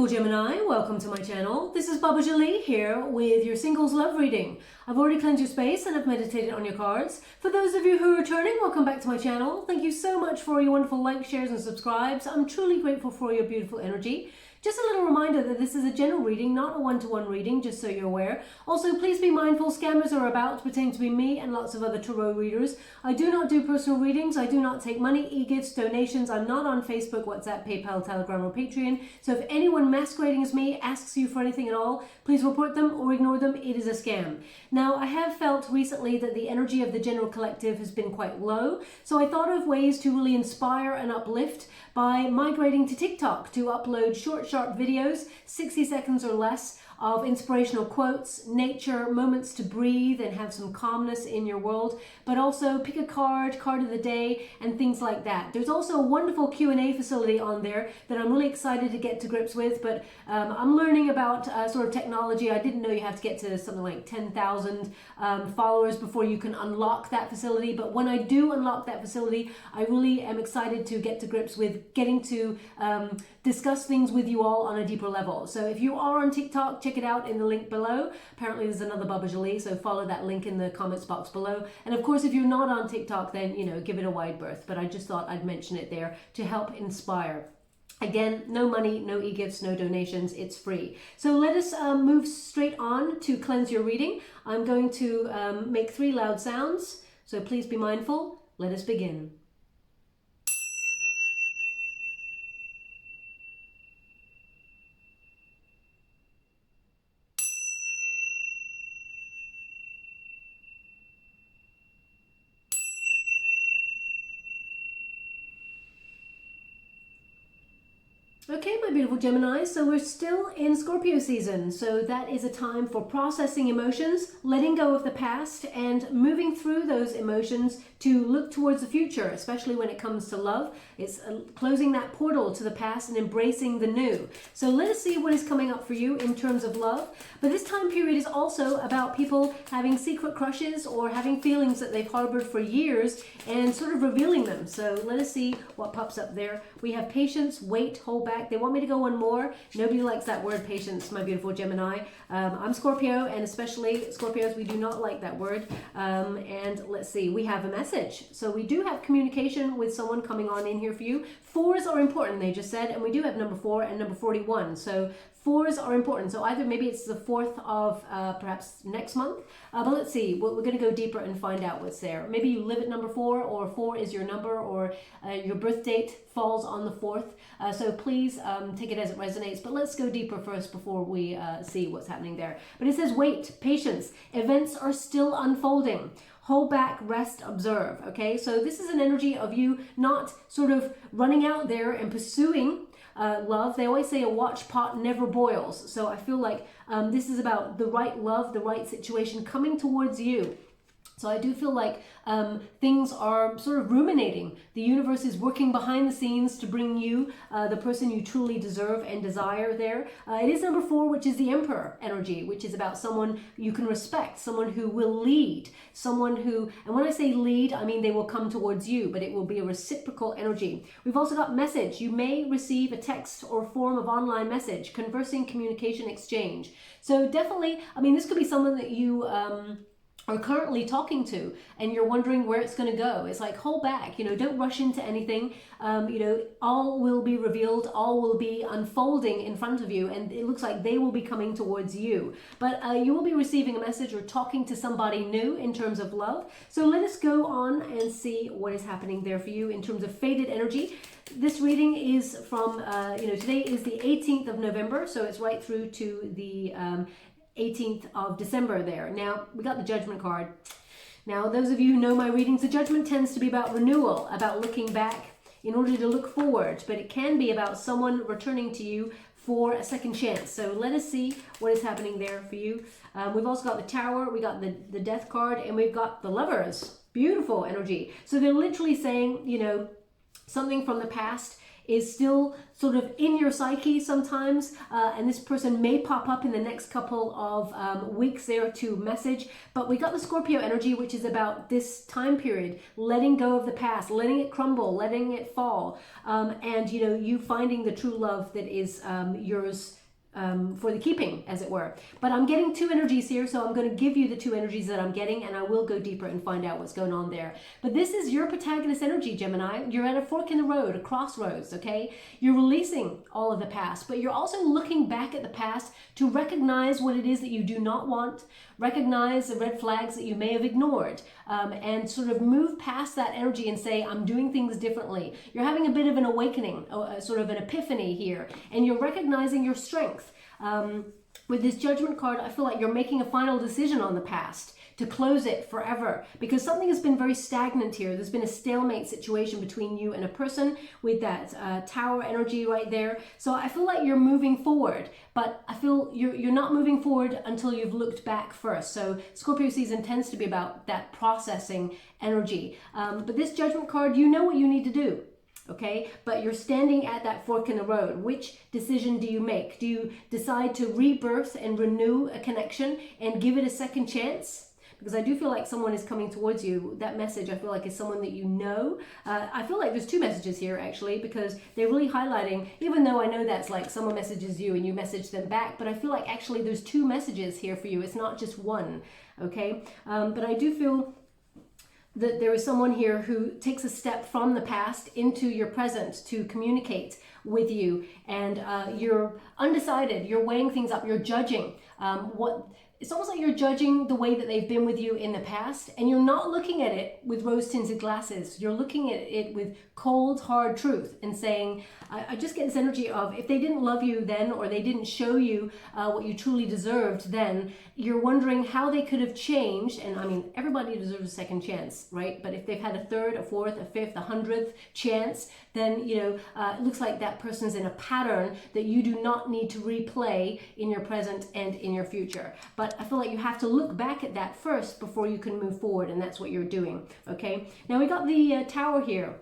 beautiful Gemini, welcome to my channel. This is Baba Jolie here with your singles love reading. I've already cleansed your space and I've meditated on your cards. For those of you who are returning, welcome back to my channel. Thank you so much for your wonderful likes, shares and subscribes. I'm truly grateful for your beautiful energy. Just a little reminder that this is a general reading, not a one-to-one reading, just so you're aware. Also, please be mindful, scammers are about to pretend to be me and lots of other tarot readers. I do not do personal readings. I do not take money, e-gifts, donations. I'm not on Facebook, WhatsApp, PayPal, Telegram, or Patreon. So if anyone masquerading as me asks you for anything at all, please report them or ignore them. It is a scam. Now, I have felt recently that the energy of the general collective has been quite low. So I thought of ways to really inspire and uplift by migrating to TikTok to upload short, sharp videos, 60 seconds or less, of inspirational quotes, nature, moments to breathe and have some calmness in your world, but also pick a card of the day, and things like that. There's also a wonderful Q&A facility on there that I'm really excited to get to grips with, but I'm learning about sort of technology. I didn't know you have to get to something like 10,000 followers before you can unlock that facility, but when I do unlock that facility, I really am excited to get to grips with getting to discuss things with you all on a deeper level. So if you are on TikTok, check it out in the link below. Apparently there's another Baba Jolie, so follow that link in the comments box below. And of course, if you're not on TikTok, then, you know, give it a wide berth. But I just thought I'd mention it there to help inspire. Again, no money, no e-gifts, no donations, it's free. So let us move straight on to cleanse your reading. I'm going to make 3 loud sounds, so please be mindful. Let us begin. Okay, my beautiful Gemini, so we're still in Scorpio season. So that is a time for processing emotions, letting go of the past, and moving through those emotions to look towards the future, especially when it comes to love. It's closing that portal to the past and embracing the new. So let us see what is coming up for you in terms of love. But this time period is also about people having secret crushes or having feelings that they've harbored for years and sort of revealing them. So let us see what pops up there. We have patience, wait, hold back. They want me to go one more. Nobody likes that word patience, my beautiful Gemini. I'm Scorpio, and especially Scorpios, we do not like that word. And let's see, we have a message. So we do have communication with someone coming on in here for you. 4s are important, they just said, and we do have number 4 and number 41. So 4s are important. So either maybe it's the 4th of perhaps next month. But let's see, we're going to go deeper and find out what's there. Maybe you live at number 4, or 4 is your number, or your birth date falls on the 4th. So please take it as it resonates. But let's go deeper first before we see what's happening there. But it says wait, patience. Events are still unfolding. Hold back, rest, observe. Okay, so this is an energy of you not sort of running out there and pursuing love. They always say a watch pot never boils. So I feel like this is about the right love, the right situation coming towards you. So I do feel like things are sort of ruminating. The universe is working behind the scenes to bring you the person you truly deserve and desire there. It is number 4, which is the Emperor energy, which is about someone you can respect, someone who will lead, someone who, and when I say lead, I mean they will come towards you, but it will be a reciprocal energy. We've also got message. You may receive a text or form of online message, conversing, communication, exchange. So definitely, I mean, this could be someone that you are currently talking to, and you're wondering where it's going to go. It's like, hold back, you know, don't rush into anything. You know, all will be revealed, all will be unfolding in front of you, and it looks like they will be coming towards you. But you will be receiving a message or talking to somebody new in terms of love. So let us go on and see what is happening there for you in terms of faded energy. This reading is from, you know, today is the 18th of November, so it's right through to the 18th of December there. Now, we got the Judgment card. Now, those of you who know my readings, the Judgment tends to be about renewal, about looking back in order to look forward, but it can be about someone returning to you for a second chance. So let us see what is happening there for you. We've also got the Tower, we got the Death card, and we've got the Lovers. Beautiful energy. So they're literally saying, you know, something from the past is still sort of in your psyche sometimes, and this person may pop up in the next couple of weeks there to message. But we got the Scorpio energy, which is about this time period, letting go of the past, letting it crumble, letting it fall, and you know, you finding the true love that is yours for the keeping, as it were. But I'm getting two energies here, so I'm going to give you the two energies that I'm getting, and I will go deeper and find out what's going on there. But this is your protagonist energy, Gemini. You're at a fork in the road, a crossroads, okay? You're releasing all of the past, but you're also looking back at the past to recognize what it is that you do not want, recognize the red flags that you may have ignored, and sort of move past that energy and say, I'm doing things differently. You're having a bit of an awakening, sort of an epiphany here, and you're recognizing your strength. With this Judgment card, I feel like you're making a final decision on the past to close it forever, because something has been very stagnant here. There's been a stalemate situation between you and a person with that Tower energy right there. So I feel like you're moving forward, but I feel you're not moving forward until you've looked back first. So Scorpio season tends to be about that processing energy. But this Judgment card, you know what you need to do. Okay, but you're standing at that fork in the road. Which decision do you make? Do you decide to rebirth and renew a connection and give it a second chance? Because I do feel like someone is coming towards you. That message, I feel like, is someone that you know. I feel like there's two messages here, actually, because they're really highlighting, even though I know that's like someone messages you and you message them back, but I feel like actually there's two messages here for you. It's not just one, okay? But I do feel that there is someone here who takes a step from the past into your present to communicate with you, and you're undecided, you're weighing things up, you're judging it's almost like you're judging the way that they've been with you in the past, and you're not looking at it with rose-tinted glasses. You're looking at it with cold, hard truth and saying, I just get this energy of, if they didn't love you then, or they didn't show you what you truly deserved then, you're wondering how they could have changed. And I mean, everybody deserves a second chance, right? But if they've had a third, a fourth, a fifth, a 100th chance, then, you know, it looks like that person's in a pattern that you do not need to replay in your present and in your future. But I feel like you have to look back at that first before you can move forward, and that's what you're doing, okay? Now we got the Tower here.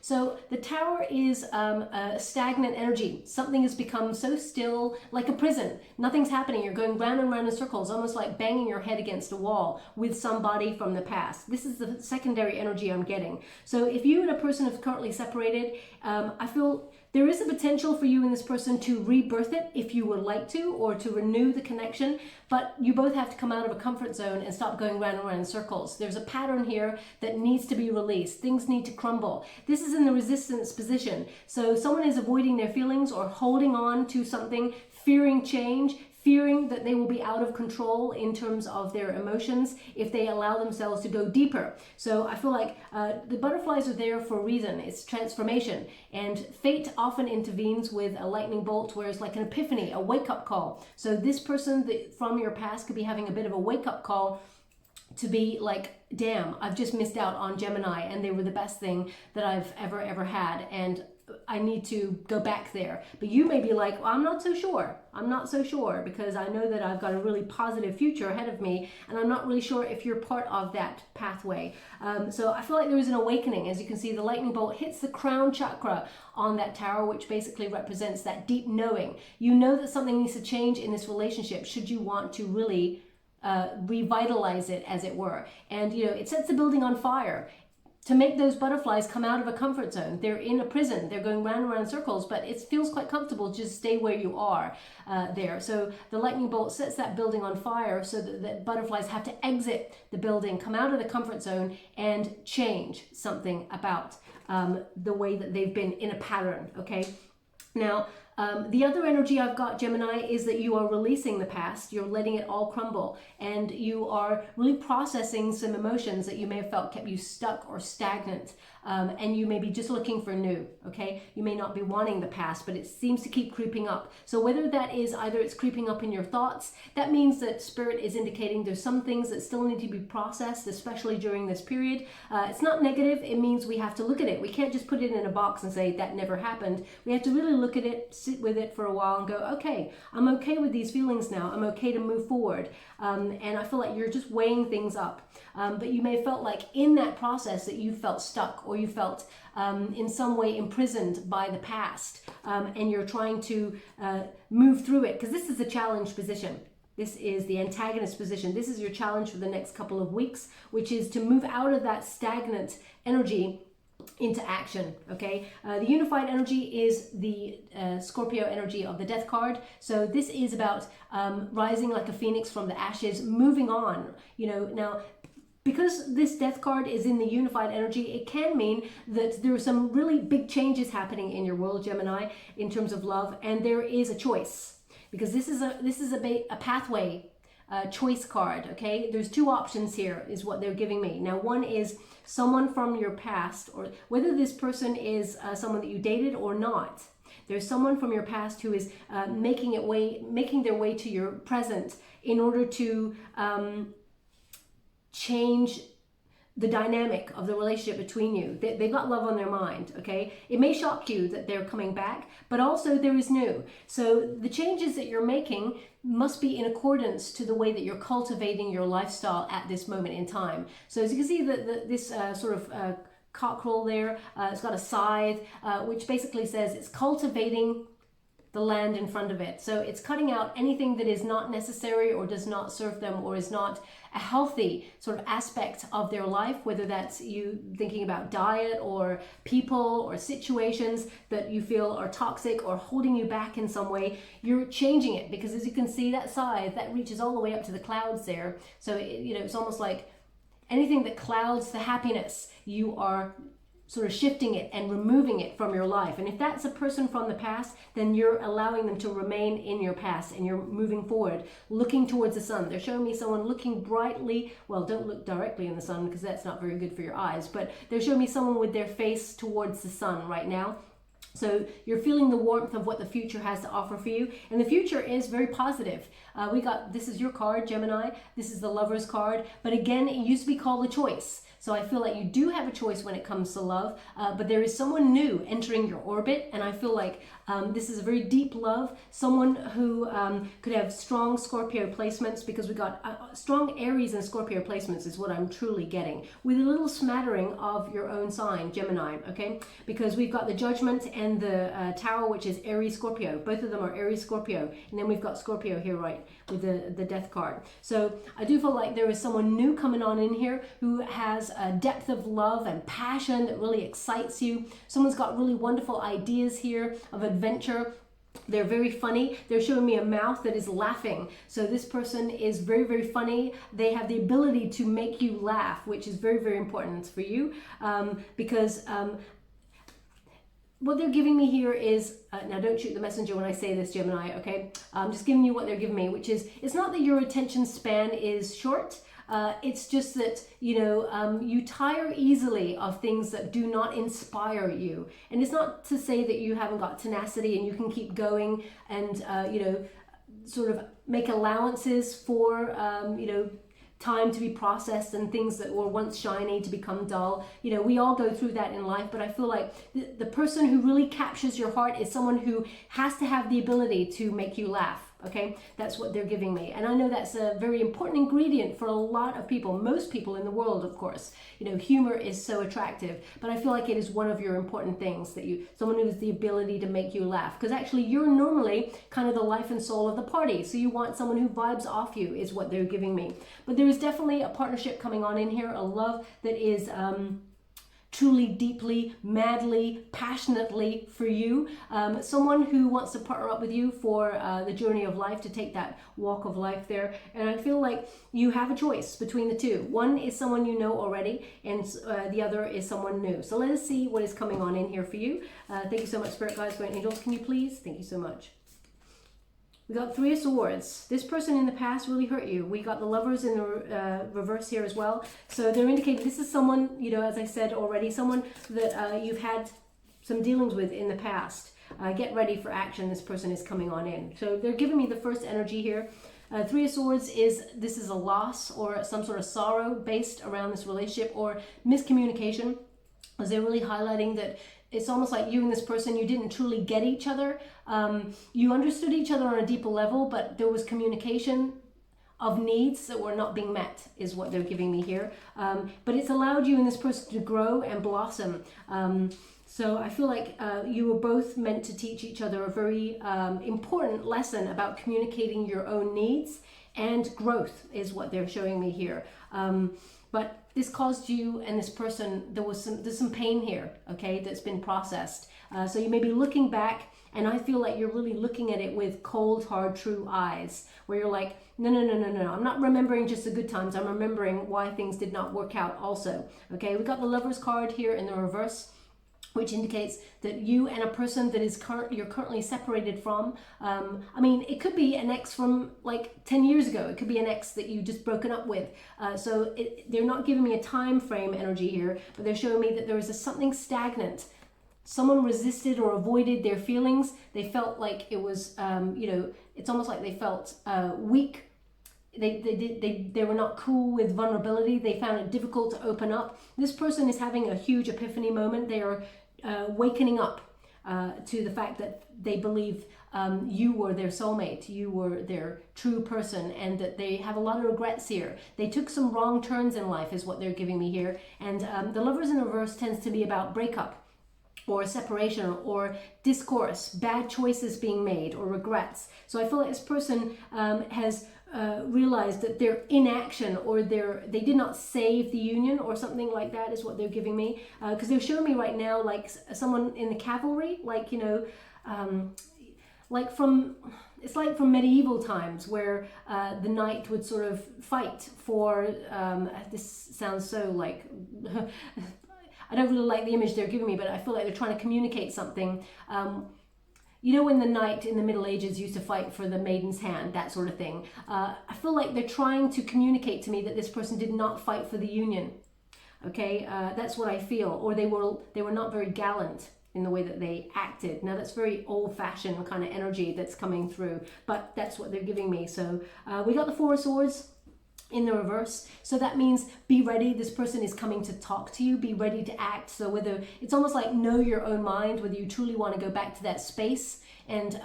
So the Tower is a stagnant energy. Something has become so still, like a prison. Nothing's happening. You're going round and round in circles, almost like banging your head against a wall with somebody from the past. This is the secondary energy I'm getting. So if you and a person have currently separated, I feel there is a potential for you and this person to rebirth it if you would like to, or to renew the connection, but you both have to come out of a comfort zone and stop going round and round in circles. There's a pattern here that needs to be released. Things need to crumble. This is in the resistance position. So someone is avoiding their feelings or holding on to something, fearing change, fearing that they will be out of control in terms of their emotions if they allow themselves to go deeper. So I feel like the butterflies are there for a reason. It's transformation. And fate often intervenes with a lightning bolt, where it's like an epiphany, a wake-up call. So this person from your past could be having a bit of a wake-up call to be like, damn, I've just missed out on Gemini, and they were the best thing that I've ever had. And I need to go back there. But you may be like, well, I'm not so sure. I'm not so sure, because I know that I've got a really positive future ahead of me, and I'm not really sure if you're part of that pathway. So I feel like there is an awakening. As you can see, the lightning bolt hits the crown chakra on that Tower, which basically represents that deep knowing. You know that something needs to change in this relationship should you want to really revitalize it, as it were. And, you know, it sets the building on fire to make those butterflies come out of a comfort zone. They're in a prison. They're going round and round in circles, but it feels quite comfortable to just stay where you are there. So the lightning bolt sets that building on fire so that the butterflies have to exit the building, come out of the comfort zone, and change something about the way that they've been in a pattern, okay? Now, the other energy I've got, Gemini, is that you are releasing the past. You're letting it all crumble, and you are really processing some emotions that you may have felt kept you stuck or stagnant, and you may be just looking for new, okay? You may not be wanting the past, but it seems to keep creeping up. So whether that is either it's creeping up in your thoughts, that means that Spirit is indicating there's some things that still need to be processed, especially during this period. It's not negative. It means we have to look at it. We can't just put it in a box and say that never happened. We have to really look at it, sit with it for a while and go, okay, I'm okay with these feelings now. I'm okay to move forward. And I feel like you're just weighing things up. But you may have felt like in that process that you felt stuck, or or you felt in some way imprisoned by the past, and you're trying to move through it, because this is a challenge position. This is the antagonist position. This is your challenge for the next couple of weeks, which is to move out of that stagnant energy into action. Okay, the unified energy is the Scorpio energy of the death card. So this is about rising like a phoenix from the ashes, moving on. You know, now because this death card is in the unified energy, it can mean that there are some really big changes happening in your world, Gemini, in terms of love, and there is a choice, because this is a pathway choice card. Okay, there's two options here is what they're giving me. Now, one is someone from your past, or whether this person is someone that you dated or not. There's someone from your past who is making their way to your present in order to change the dynamic of the relationship between you. They've got love on their mind, okay? It may shock you that they're coming back, but also there is new. So the changes that you're making must be in accordance to the way that you're cultivating your lifestyle at this moment in time. So as you can see, this sort of cockerel there, it's got a scythe, which basically says it's cultivating the land in front of it. So it's cutting out anything that is not necessary or does not serve them or is not a healthy sort of aspect of their life, whether that's you thinking about diet or people or situations that you feel are toxic or holding you back in some way. You're changing it, because as you can see, that scythe, that reaches all the way up to the clouds there. So, you know, it's almost like anything that clouds the happiness, you are sort of shifting it and removing it from your life. And if that's a person from the past, then you're allowing them to remain in your past and you're moving forward, looking towards the sun. They're showing me someone looking brightly. Well, don't look directly in the sun because that's not very good for your eyes, but they're showing me someone with their face towards the sun right now. So you're feeling the warmth of what the future has to offer for you. And the future is very positive. This is your card, Gemini. This is the Lover's card. But again, it used to be called a choice. So I feel like you do have a choice when it comes to love, but there is someone new entering your orbit. And I feel like this is a very deep love, someone who could have strong Scorpio placements, because we got strong Aries and Scorpio placements is what I'm truly getting, with a little smattering of your own sign, Gemini, okay? Because we've got the Judgment and the Tower, which is Aries Scorpio. Both of them are Aries Scorpio. And then we've got Scorpio here, right, with the Death card. So I do feel like there is someone new coming on in here who has a depth of love and passion that really excites you. Someone's got really wonderful ideas here of adventure. They're very funny. They're showing me a mouth that is laughing. So this person is very, very funny. They have the ability to make you laugh, which is very, very important for you, because what they're giving me here is, now don't shoot the messenger when I say this, Gemini, okay? I'm just giving you what they're giving me, which is, it's not that your attention span is short. It's just that, you know, you tire easily of things that do not inspire you. And it's not to say that you haven't got tenacity and you can keep going and, you know, sort of make allowances for, you know, time to be processed and things that were once shiny to become dull. You know, we all go through that in life, but I feel like the person who really captures your heart is someone who has to have the ability to make you laugh. Okay, that's what they're giving me. And I know that's a very important ingredient for a lot of people, most people in the world, of course. You know, humor is so attractive, but I feel like it is one of your important things, that someone who has the ability to make you laugh, because actually you're normally kind of the life and soul of the party. So you want someone who vibes off you is what they're giving me. But there is definitely a partnership coming on in here, a love that is, truly, deeply, madly, passionately for you. Someone who wants to partner up with you for the journey of life, to take that walk of life there. And I feel like you have a choice between the two. One is someone you know already, and the other is someone new. So let us see what is coming on in here for you. Thank you so much, Spirit Guides, Guardian Angels. Can you please? Thank you so much. We got Three of Swords. This person in the past really hurt you. We got the Lovers in the reverse here as well. So they're indicating this is someone, you know, as I said already, someone that you've had some dealings with in the past. Get ready for action. This person is coming on in. So they're giving me the first energy here. Three of Swords this is a loss or some sort of sorrow based around this relationship, or miscommunication, as they're really highlighting that it's almost like you and this person, you didn't truly get each other. You understood each other on a deeper level, but there was communication of needs that were not being met is what they're giving me here. But it's allowed you and this person to grow and blossom. So I feel like you were both meant to teach each other a very important lesson about communicating your own needs and growth is what they're showing me here. But this caused you and this person, there's some pain here, okay, that's been processed. So you may be looking back, and I feel like you're really looking at it with cold, hard, true eyes, where you're like, no, I'm not remembering just the good times, I'm remembering why things did not work out also. Okay, we got the Lovers card here in the reverse, which indicates that you and a person that is you're currently separated from, I mean, it could be an ex from like 10 years ago. It could be an ex that you just broken up with. So they're not giving me a time frame energy here, but they're showing me that there is something stagnant. Someone resisted or avoided their feelings. They felt like it was, you know, it's almost like they felt weak. They were not cool with vulnerability. They found it difficult to open up. This person is having a huge epiphany moment. They are wakening up to the fact that they believe you were their soulmate, you were their true person, and that they have a lot of regrets here. They took some wrong turns in life is what they're giving me here. And the Lovers in reverse tends to be about breakup or separation or discourse, bad choices being made or regrets. So I feel like this person has realized that their inaction or they did not save the union or something like that is what they're giving me, because they're showing me right now like someone in the cavalry, like, you know, it's like from medieval times where the knight would sort of fight for this sounds so like I don't really like the image they're giving me, but I feel like they're trying to communicate something. You know, when the knight in the Middle Ages used to fight for the maiden's hand, that sort of thing. I feel like they're trying to communicate to me that this person did not fight for the union. Okay, that's what I feel. Or they were not very gallant in the way that they acted. Now that's very old-fashioned kind of energy that's coming through, but that's what they're giving me. So we got the Four of Swords in the reverse, so that means be ready. This person is coming to talk to you, be ready to act. So whether it's almost like know your own mind, whether you truly want to go back to that space and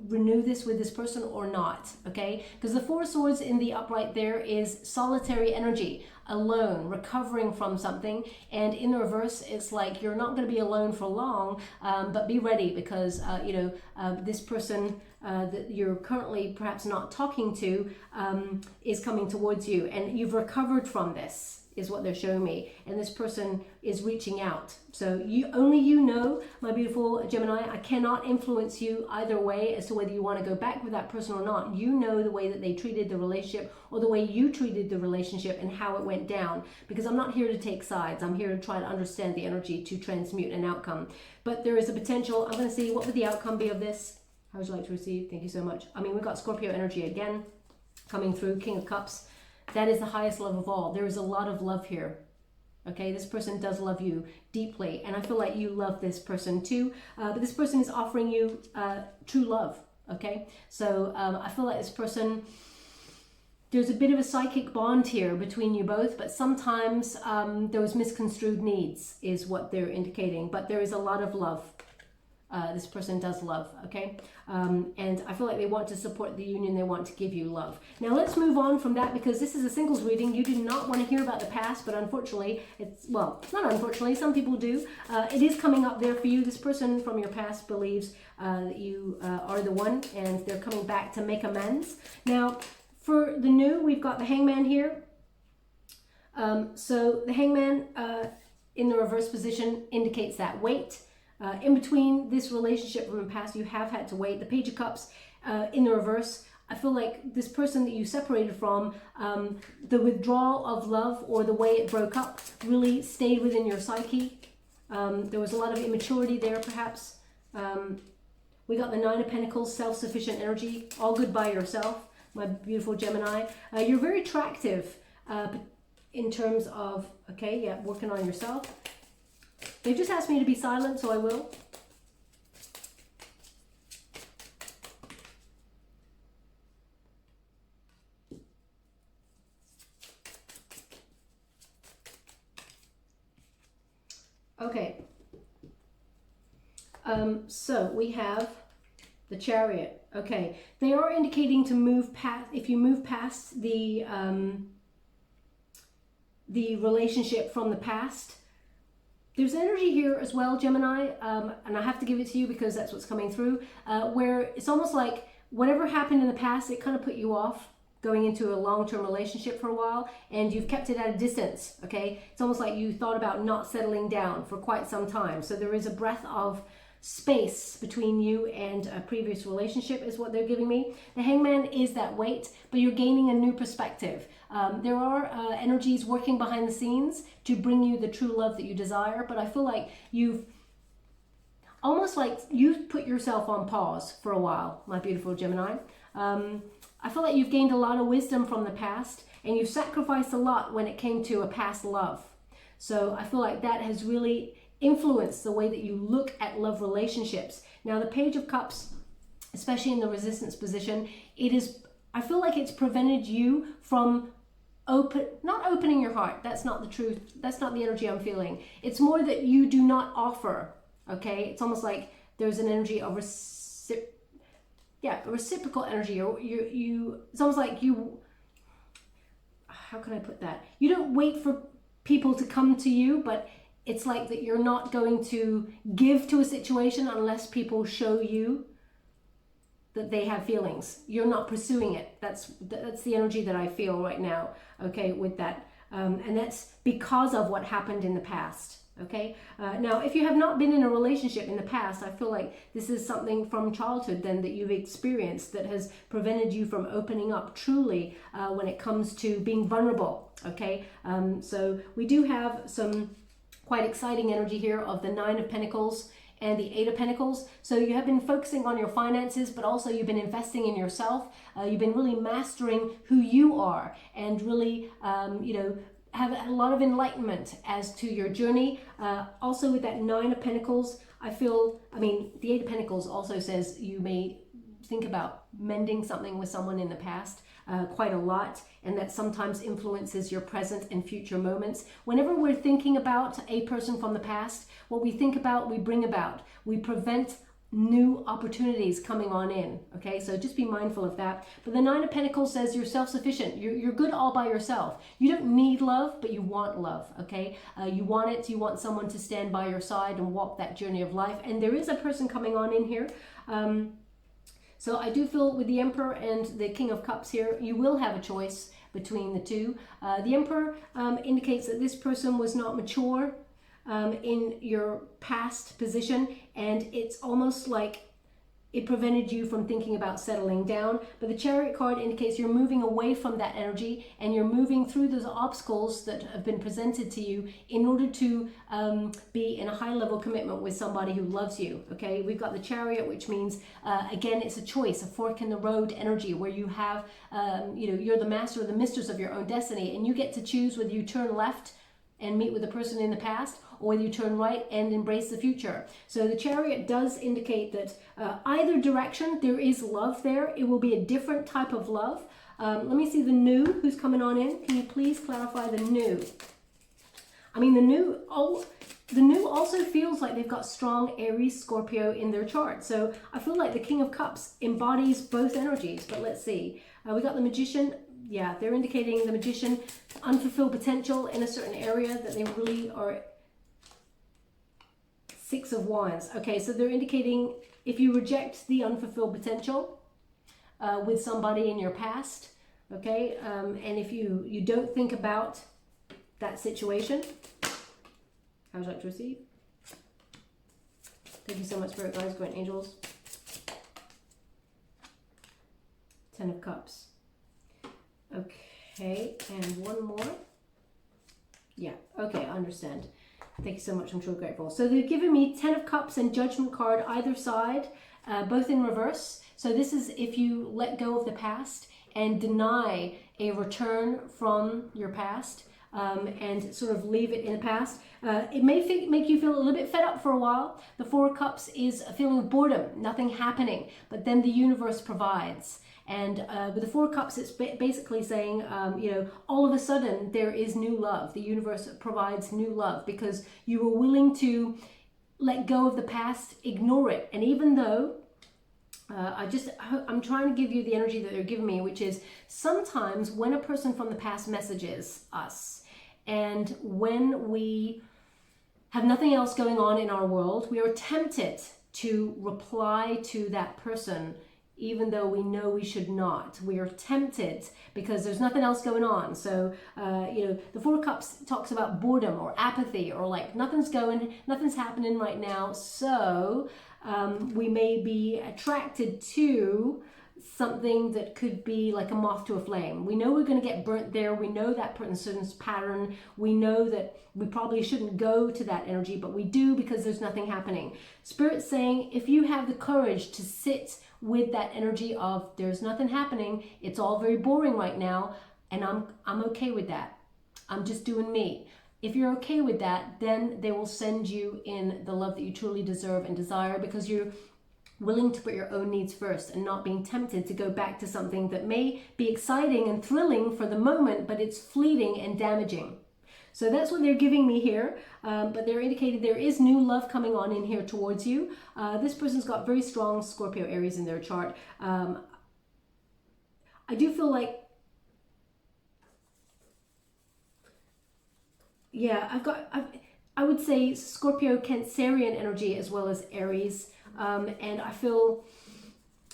renew this with this person or not, okay? Because the Four of Swords in the upright there is solitary energy, alone, recovering from something, and in the reverse it's like you're not going to be alone for long, but be ready because you know, this person that you're currently perhaps not talking to is coming towards you, and you've recovered from this is what they're showing me, and this person is reaching out. So only you know, my beautiful Gemini. I cannot influence you either way as to whether you want to go back with that person or not. You know the way that they treated the relationship or the way you treated the relationship and how it went down, because I'm not here to take sides. I'm here to try to understand the energy to transmute an outcome. But there is a potential. I'm going to see what would the outcome be of this. How would you like to receive? Thank you so much. I mean, we've got Scorpio energy again coming through, King of Cups. That is the highest love of all. There is a lot of love here. Okay, this person does love you deeply, and I feel like you love this person too. But this person is offering you true love. Okay, so I feel like this person, there's a bit of a psychic bond here between you both, but sometimes there was misconstrued needs is what they're indicating. But there is a lot of love. This person does love, okay? And I feel like they want to support the union. They want to give you love. Now let's move on from that, because this is a singles reading. You do not want to hear about the past, but unfortunately, well, not unfortunately, some people do. It is coming up there for you. This person from your past believes that you are the one, and they're coming back to make amends. Now, for the new, we've got the Hangman here. So the Hangman in the reverse position indicates that wait. In between this relationship from the past, you have had to wait. The Page of Cups in the reverse, I feel like this person that you separated from, the withdrawal of love or the way it broke up really stayed within your psyche. There was a lot of immaturity there, perhaps. We got the Nine of Pentacles, self-sufficient energy, all good by yourself, my beautiful Gemini. You're very attractive in terms of, okay, yeah, working on yourself. They just asked me to be silent, so I will. Okay. So we have The Chariot. Okay, they are indicating to move past, if you move past the relationship from the past. There's energy here as well, Gemini, and I have to give it to you because that's what's coming through, where it's almost like whatever happened in the past, it kind of put you off going into a long-term relationship for a while, and you've kept it at a distance, okay? It's almost like you thought about not settling down for quite some time. So there is a breath of space between you and a previous relationship is what they're giving me. The Hangman is that weight, but you're gaining a new perspective. There are energies working behind the scenes to bring you the true love that you desire, but I feel like you've almost like you've put yourself on pause for a while, my beautiful Gemini. I feel like you've gained a lot of wisdom from the past, and you've sacrificed a lot when it came to a past love. So I feel like that has really influenced the way that you look at love relationships. Now the Page of Cups, especially in the resistance position, I feel like it's prevented you from not opening your heart. That's not the truth. That's not the energy I'm feeling. It's more that you do not offer, okay? It's almost like there's an energy of a reciprocal energy, or it's almost like how can I put that? You don't wait for people to come to you, but it's like that you're not going to give to a situation unless people show you that they have feelings. You're not pursuing it. That's the energy that I feel right now, okay, with that. And that's because of what happened in the past. Okay, now if you have not been in a relationship in the past, I feel like this is something from childhood then that you've experienced that has prevented you from opening up truly when it comes to being vulnerable. Okay, so we do have some quite exciting energy here of the Nine of Pentacles and the Eight of Pentacles. So you have been focusing on your finances, but also you've been investing in yourself. You've been really mastering who you are, and really have a lot of enlightenment as to your journey. Also with that Nine of Pentacles, the Eight of Pentacles also says you may think about mending something with someone in the past quite a lot, and that sometimes influences your present and future moments. Whenever we're thinking about a person from the past, what we think about, we bring about. We prevent new opportunities coming on in, okay? So just be mindful of that. But the Nine of Pentacles says you're self-sufficient. You're good all by yourself. You don't need love, but you want love, okay? You want it. You want someone to stand by your side and walk that journey of life. And there is a person coming on in here. So I do feel with the Emperor and the King of Cups here, you will have a choice between the two. The Emperor indicates that this person was not mature in your past position, and it's almost like it prevented you from thinking about settling down. But the Chariot card indicates you're moving away from that energy, and you're moving through those obstacles that have been presented to you in order to be in a high level commitment with somebody who loves you. Okay, we've got the Chariot, which means again, it's a choice, a fork in the road energy, where you have you're the master or the mistress of your own destiny, and you get to choose whether you turn left and meet with the person in the past, or whether you turn right and embrace the future. So the Chariot does indicate that either direction, there is love there. It will be a different type of love. Let me see the New, who's coming on in. Can you please clarify the New? I mean, the New also feels like they've got strong Aries, Scorpio in their chart. So I feel like the King of Cups embodies both energies, but let's see. We got the Magician. Yeah, they're indicating the Magician, unfulfilled potential in a certain area that they really are. Six of Wands. Okay, so they're indicating if you reject the unfulfilled potential with somebody in your past, okay, and if you don't think about that situation, how would you like to receive? Thank you so much, Spirit Guides, Great Angels. Ten of Cups. Okay, and one more. Yeah, okay, I understand. Thank you so much, I'm so grateful. So they've given me Ten of Cups and Judgment card either side, both in reverse. So this is if you let go of the past and deny a return from your past and sort of leave it in the past. It may make you feel a little bit fed up for a while. The Four of Cups is a feeling of boredom, nothing happening, but then the universe provides. And with the Four of Cups, it's basically saying, all of a sudden there is new love. The universe provides new love because you were willing to let go of the past, ignore it. And even though I'm trying to give you the energy that they're giving me, which is sometimes when a person from the past messages us, and when we have nothing else going on in our world, we are tempted to reply to that person, even though we know we should not. We are tempted because there's nothing else going on. So, you know, the Four of Cups talks about boredom or apathy, or like nothing's happening right now. So we may be attracted to something that could be like a moth to a flame. We know we're going to get burnt there. We know that person's pattern. We know that we probably shouldn't go to that energy, but we do because there's nothing happening. Spirit's saying, if you have the courage to sit with that energy of there's nothing happening, it's all very boring right now, and I'm okay with that. I'm just doing me. If you're okay with that, then they will send you in the love that you truly deserve and desire, because you're willing to put your own needs first and not being tempted to go back to something that may be exciting and thrilling for the moment, but it's fleeting and damaging. So that's what they're giving me here, but they're indicating there is new love coming on in here towards you. This person's got very strong Scorpio Aries in their chart. I do feel like, yeah, I would say Scorpio Cancerian energy as well as Aries. And I feel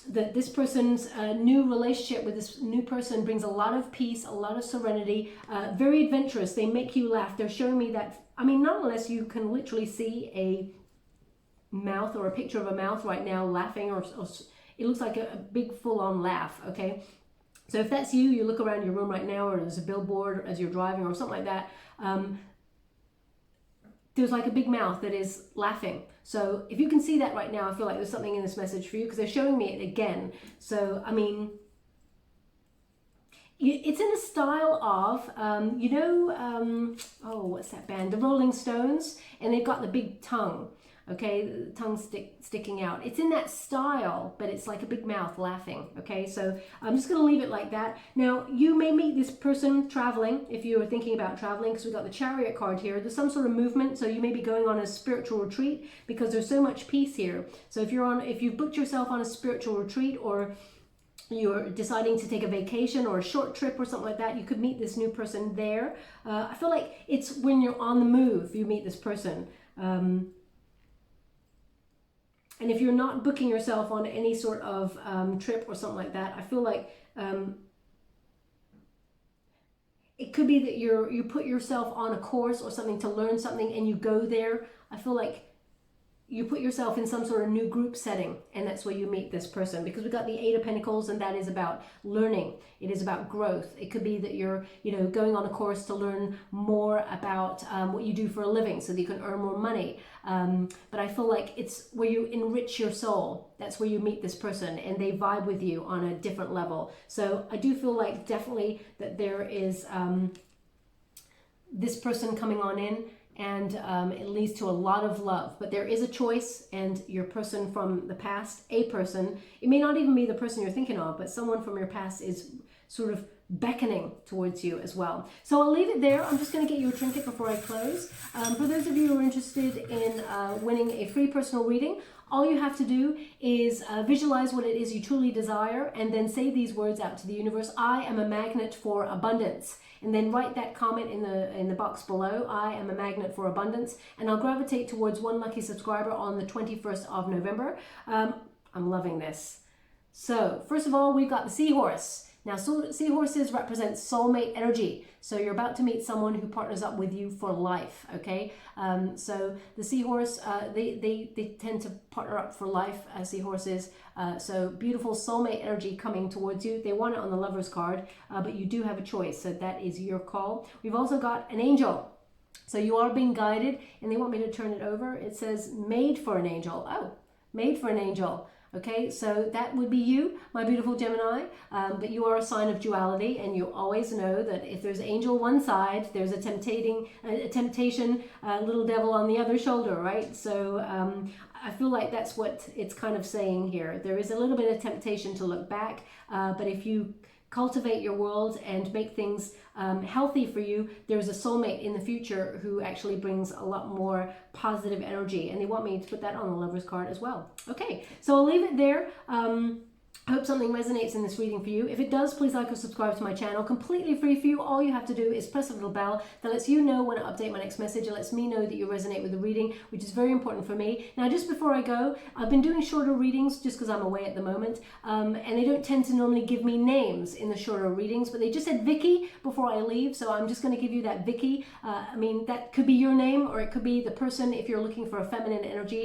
that this person's new relationship with this new person brings a lot of peace, a lot of serenity, very adventurous. They make you laugh. They're showing me that, I mean, not unless you can literally see a mouth or a picture of a mouth right now laughing, or it looks like a big full-on laugh, okay? So if that's you, you look around your room right now, or there's a billboard as you're driving or something like that, there's like a big mouth that is laughing. So if you can see that right now, I feel like there's something in this message for you, because they're showing me it again. So, I mean, it's in a style of, you know, oh, what's that band? The Rolling Stones, and they've got the big tongue. Okay, the tongue sticking out. It's in that style, but it's like a big mouth laughing. Okay, so I'm just going to leave it like that. Now, you may meet this person traveling, if you are thinking about traveling, because we've got the Chariot card here. There's some sort of movement, so you may be going on a spiritual retreat, because there's so much peace here. So if you've booked yourself on a spiritual retreat, or you're deciding to take a vacation or a short trip or something like that, you could meet this new person there. I feel like it's when you're on the move, you meet this person. And if you're not booking yourself on any sort of trip or something like that, I feel like it could be that you put yourself on a course or something to learn something, and you go there. I feel like you put yourself in some sort of new group setting, and that's where you meet this person, because we've got the Eight of Pentacles, and that is about learning. It is about growth. It could be that you're, you know, going on a course to learn more about what you do for a living, so that you can earn more money. But I feel like it's where you enrich your soul. That's where you meet this person, and they vibe with you on a different level. So I do feel like definitely that there is this person coming on in, and it leads to a lot of love. But there is a choice, and your person from the past, a person, it may not even be the person you're thinking of, but someone from your past is sort of beckoning towards you as well. So I'll leave it there. I'm just going to get you a trinket before I close. For those of you who are interested in winning a free personal reading, all you have to do is visualize what it is you truly desire, and then say these words out to the universe. I am a magnet for abundance. And then write that comment in the box below. I am a magnet for abundance. And I'll gravitate towards one lucky subscriber on the 21st of November. I'm loving this. So first of all, we've got the Seahorse. Now, seahorses represent soulmate energy. So you're about to meet someone who partners up with you for life, okay? So the seahorse, they tend to partner up for life as seahorses. So beautiful soulmate energy coming towards you. They want it on the Lover's card, but you do have a choice. So that is your call. We've also got an angel. So you are being guided, and they want me to turn it over. It says made for an angel. Oh, made for an angel. Okay, so that would be you, my beautiful Gemini, but you are a sign of duality, and you always know that if there's angel one side, there's a temptation, little devil on the other shoulder, right? So I feel like that's what it's kind of saying here. There is a little bit of temptation to look back, but if you cultivate your world and make things healthy for you, there's a soulmate in the future who actually brings a lot more positive energy, and they want me to put that on the Lover's card as well. Okay, so I'll leave it there. I hope something resonates in this reading for you. If it does, please like or subscribe to my channel. Completely free for you. All you have to do is press a little bell that lets you know when I update my next message. It lets me know that you resonate with the reading, which is very important for me. Now, just before I go, I've been doing shorter readings just because I'm away at the moment. And they don't tend to normally give me names in the shorter readings, but they just said Vicky before I leave. So I'm just going to give you that Vicky. I mean, that could be your name, or it could be the person if you're looking for a feminine energy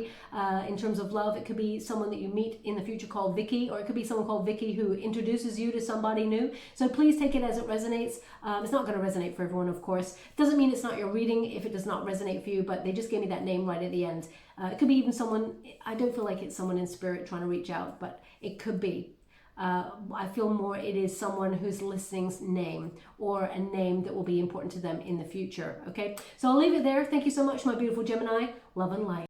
in terms of love. It could be someone that you meet in the future called Vicky, or it could be someone called Vicky who introduces you to somebody new. So please take it as it resonates. It's not going to resonate for everyone, of course. Doesn't mean it's not your reading if it does not resonate for you, but they just gave me that name right at the end. It could be even someone, I don't feel like it's someone in spirit trying to reach out, but it could be. I feel more it is someone who's listening's name, or a name that will be important to them in the future. Okay, so I'll leave it there. Thank you so much, my beautiful Gemini. Love and light.